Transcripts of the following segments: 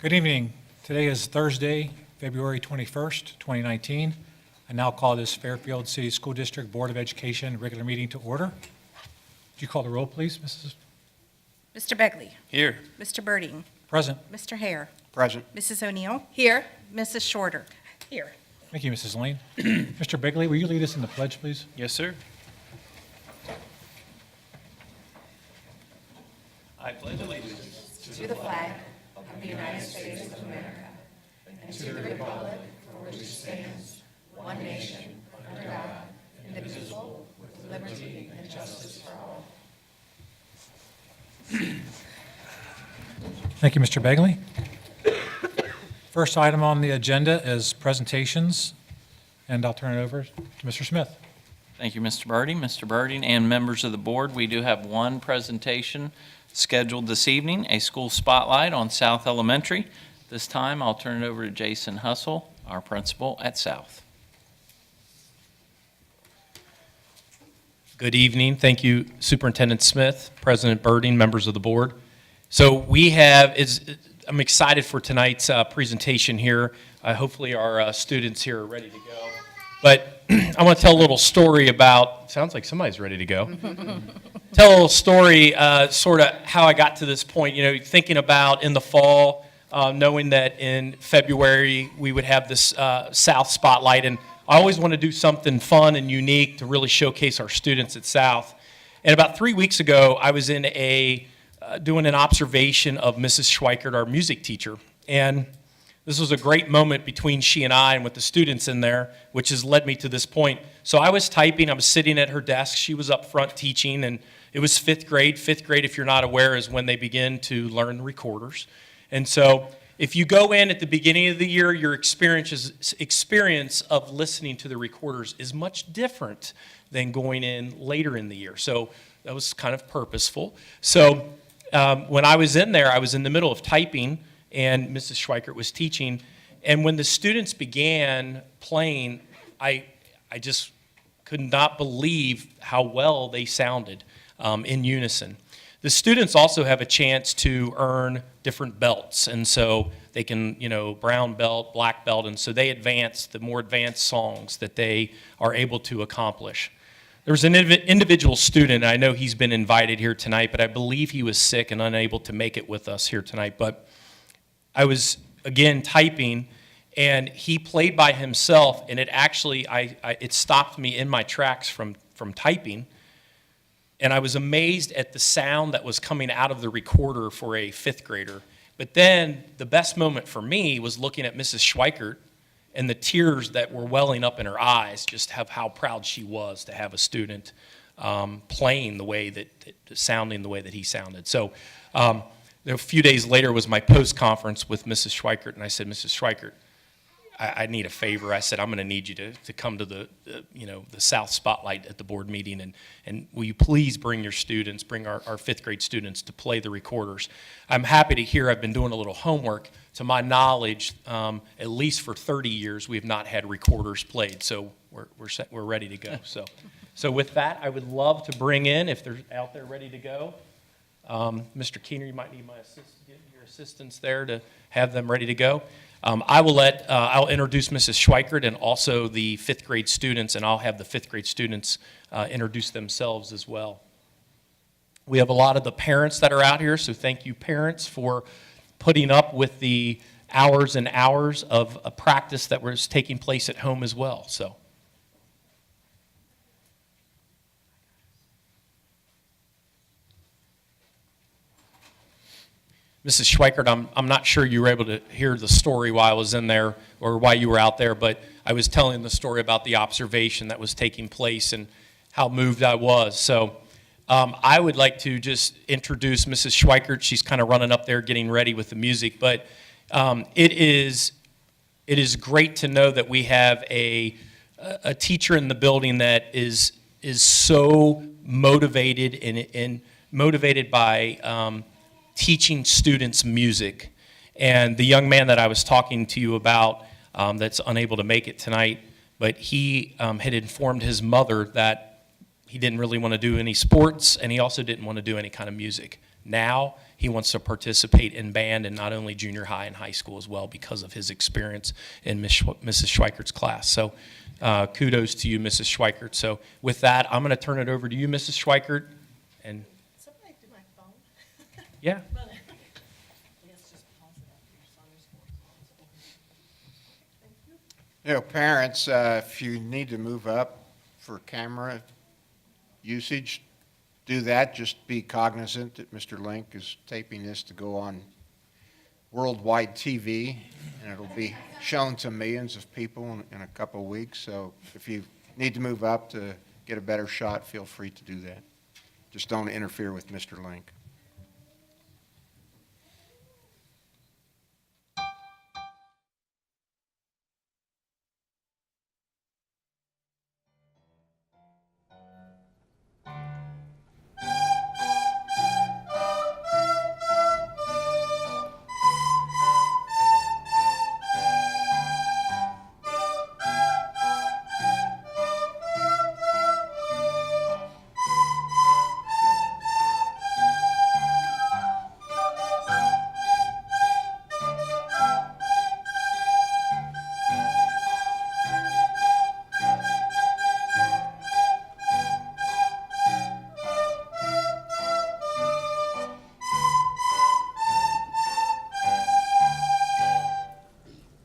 Good evening. Today is Thursday, February 21st, 2019. I now call this Fairfield City School District Board of Education regular meeting to order. Would you call the roll, please, Mrs. Mr. Begley. Here. Mr. Birding. Present. Mr. Hare. Present. Mrs. O'Neill. Here. Mrs. Shorter. Here. Thank you, Mrs. Lane. Mr. Bigley, will you lead us in the pledge, please? Yes, sir. I pledge allegiance to the flag of the United States of America and to the republic for which it stands, one nation, under God, indivisible, with liberty and justice for all. Thank you, Mr. Begley. First item on the agenda is presentations, and I'll turn it over to Mr. Smith. Thank you, Mr. Birding. Mr. Birding and members of the board, we do have one presentation scheduled this evening, a school spotlight on South Elementary. This time, I'll turn it over to Jason Hussle, our principal at South. Good evening. Thank you, Superintendent Smith, President Birding, members of the board. So I'm excited for tonight's presentation here. Hopefully our students here are ready to go. But I want to tell a little story about, sounds like somebody's ready to go. Tell a little story, sort of how I got to this point. You know, thinking about in the fall, knowing that in February we would have this South Spotlight. And I always want to do something fun and unique to really showcase our students at South. And about 3 weeks ago, I was in doing an observation of Mrs. Schweikert, our music teacher. And this was a great moment between she and I and with the students in there, which has led me to this point. So I was typing, I was sitting at her desk, she was up front teaching, and it was fifth grade. Fifth grade, if you're not aware, is when they begin to learn the recorders. And so if you go in at the beginning of the year, your experience of listening to the recorders is much different than going in later in the year. So that was kind of purposeful. So when I was in there, I was in the middle of typing, and Mrs. Schweikert was teaching. And when the students began playing, I just could not believe how well they sounded in unison. The students also have a chance to earn different belts, and so they can, brown belt, black belt, and so they advance the more advanced songs that they are able to accomplish. There was an individual student, I know he's been invited here tonight, but I believe he was sick and unable to make it with us here tonight. But I was, again, typing, and he played by himself, and it actually, it stopped me in my tracks from typing. And I was amazed at the sound that was coming out of the recorder for a fifth grader. But then the best moment for me was looking at Mrs. Schweikert and the tears that were welling up in her eyes, just how proud she was to have a student playing the way sounding the way that he sounded. So a few days later was my post-conference with Mrs. Schweikert, and I said, Mrs. Schweikert, I need a favor. I said, I'm going to need you to come to the South Spotlight at the board meeting, and will you please bring your students, bring our fifth grade students to play the recorders. I'm happy to hear I've been doing a little homework. To my knowledge, at least for 30 years, we have not had recorders played, so we're ready to go. So with that, I would love to bring in, if they're out there ready to go, Mr. Keener, you might need your assistance there to have them ready to go. I'll introduce Mrs. Schweikert and also the fifth grade students, and I'll have the fifth grade students introduce themselves as well. We have a lot of the parents that are out here, so thank you, parents, for putting up with the hours and hours of a practice that was taking place at home as well. So. Mrs. Schweikert, I'm not sure you were able to hear the story while I was in there or why you were out there, but I was telling the story about the observation that was taking place and how moved I was. So I would like to just introduce Mrs. Schweikert. She's kind of running up there getting ready with the music, but it is great to know that we have a teacher in the building that is so motivated and motivated by teaching students music. And the young man that I was talking to you about that's unable to make it tonight, but he had informed his mother that he didn't really want to do any sports, and he also didn't want to do any kind of music. now he wants to participate in band in not only junior high and high school as well because of his experience in Mrs. Schweikert's class. So kudos to you, Mrs. Schweikert. So with that, I'm going to turn it over to you, Mrs. Schweikert. And Somebody do my phone. yeah. Let's just pause it after your son is four. Thank you. You know, parents, if you need to move up for camera usage, do that. Just be cognizant that Mr. Link is taping this to go on worldwide TV, and it'll be shown to millions of people in a couple of weeks. So if you need to move up to get a better shot, feel free to do that. Just don't interfere with Mr. Link.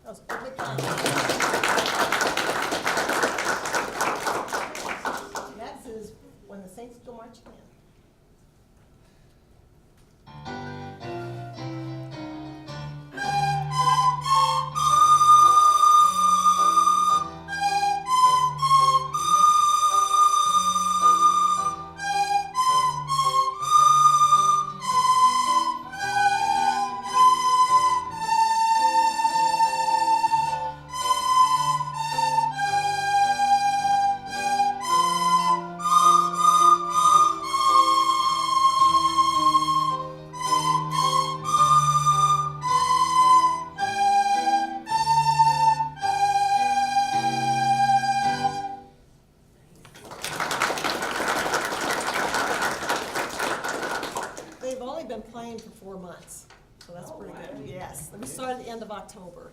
That was a big time. Next is when the Saints go marching in. They've only been playing for 4 months, so that's pretty good. Yes, we started at the end of October.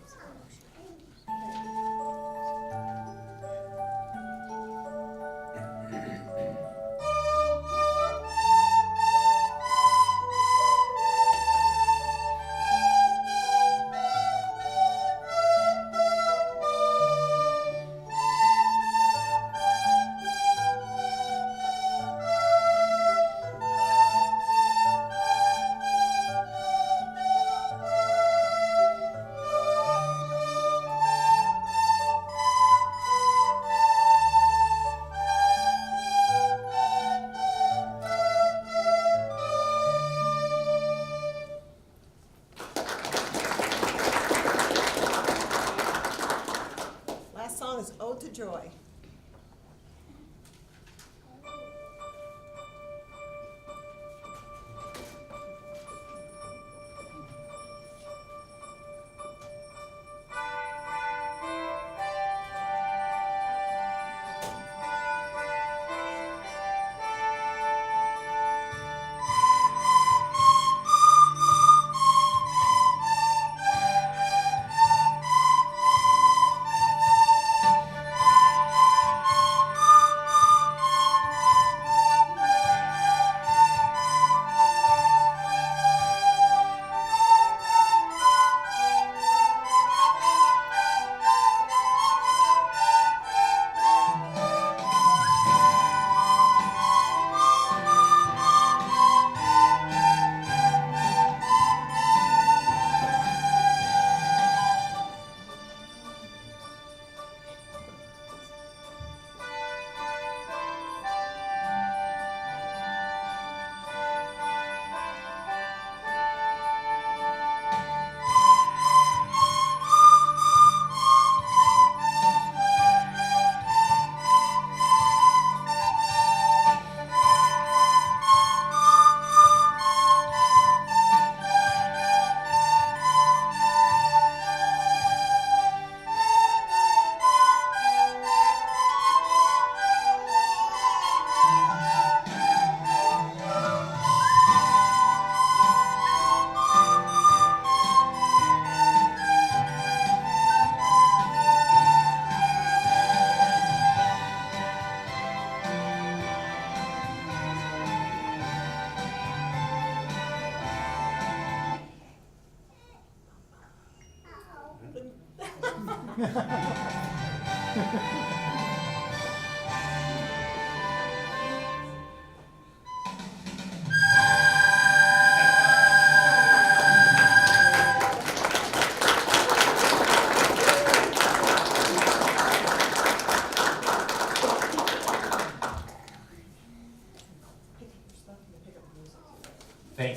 Thank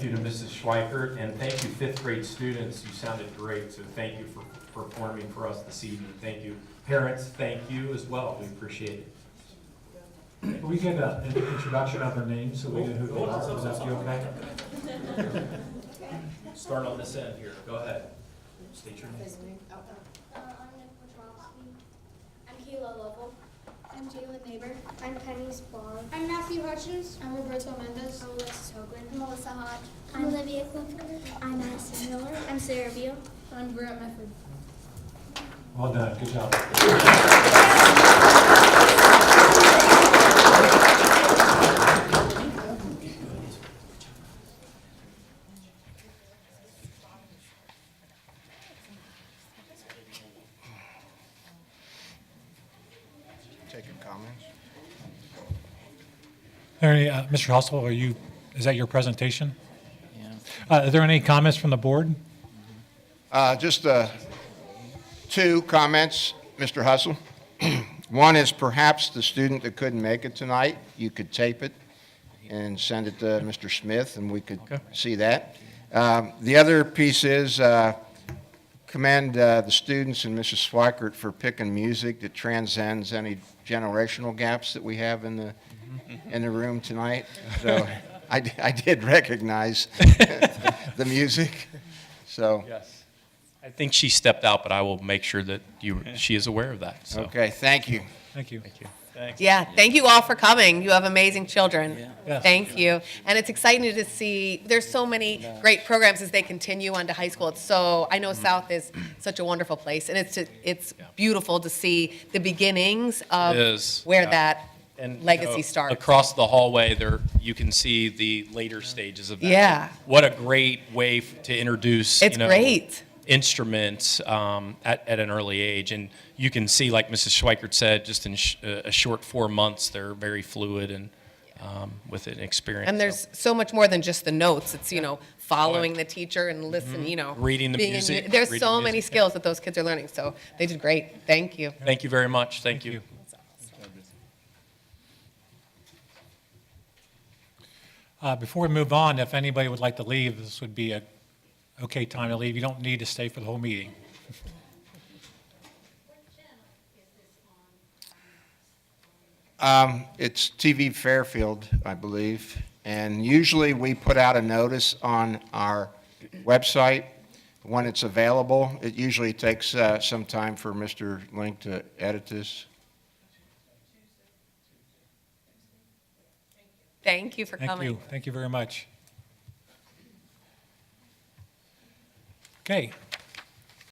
you to Mrs. Schweikert, and thank you fifth grade students. You sounded great, so thank you for performing for us this evening. Thank you. Parents, thank you as well. We appreciate it. Can we get an introduction of their names so we know who they are? Is that okay? Start on this end here. Go ahead. State your name. I'm Nick Petrowski. I'm Kayla Lovell. I'm Jalen Neighbor. I'm Penny Spar. I'm Matthew Hutchins. I'm Roberto Mendez. I'm Alexis Hoagland. I'm Melissa Hodge. I'm Olivia Clifford. I'm Madison Miller. I'm Sarah Beal. I'm Grant Mefford. Well done, good job. Taking comments? Mr. Hustle, is that your presentation? Yeah. Are there any comments from the board? Just two comments, Mr. Hustle. One is perhaps the student that couldn't make it tonight, you could tape it and send it to Mr. Smith, and we could see that. The other piece is commend the students and Mrs. Schweikert for picking music that transcends any generational gaps that we have in the room tonight. So I did recognize the music. So. Yes. I think she stepped out, but I will make sure that she is aware of that. So. Okay, thank you. Thank you. Thank you. Yeah, thank you all for coming. You have amazing children. Yes. Thank you. And it's exciting to see, there's so many great programs as they continue on to high school. It's so, I know South is such a wonderful place, and it's beautiful to see the beginnings of It is, where yeah. that And legacy starts. Across the hallway, there you can see the later stages of that. Yeah. What a great way to introduce. It's great. Instruments at an early age, and you can see, like Mrs. Schweikert said, just in a short 4 months, they're very fluid and with an experience. And there's so much more than just the notes. It's, following the teacher and listening, Reading the being in- music, There's reading so the many music. skills that those kids are learning, so they did great. Thank you. Thank you very much. Thank you. Before we move on, if anybody would like to leave, this would be a okay time to leave. You don't need to stay for the whole meeting. It's TV Fairfield, I believe, and usually we put out a notice on our website when it's available. It usually takes some time for Mr. Link to edit this. Thank you for Thank coming. you. Thank you very much. Okay,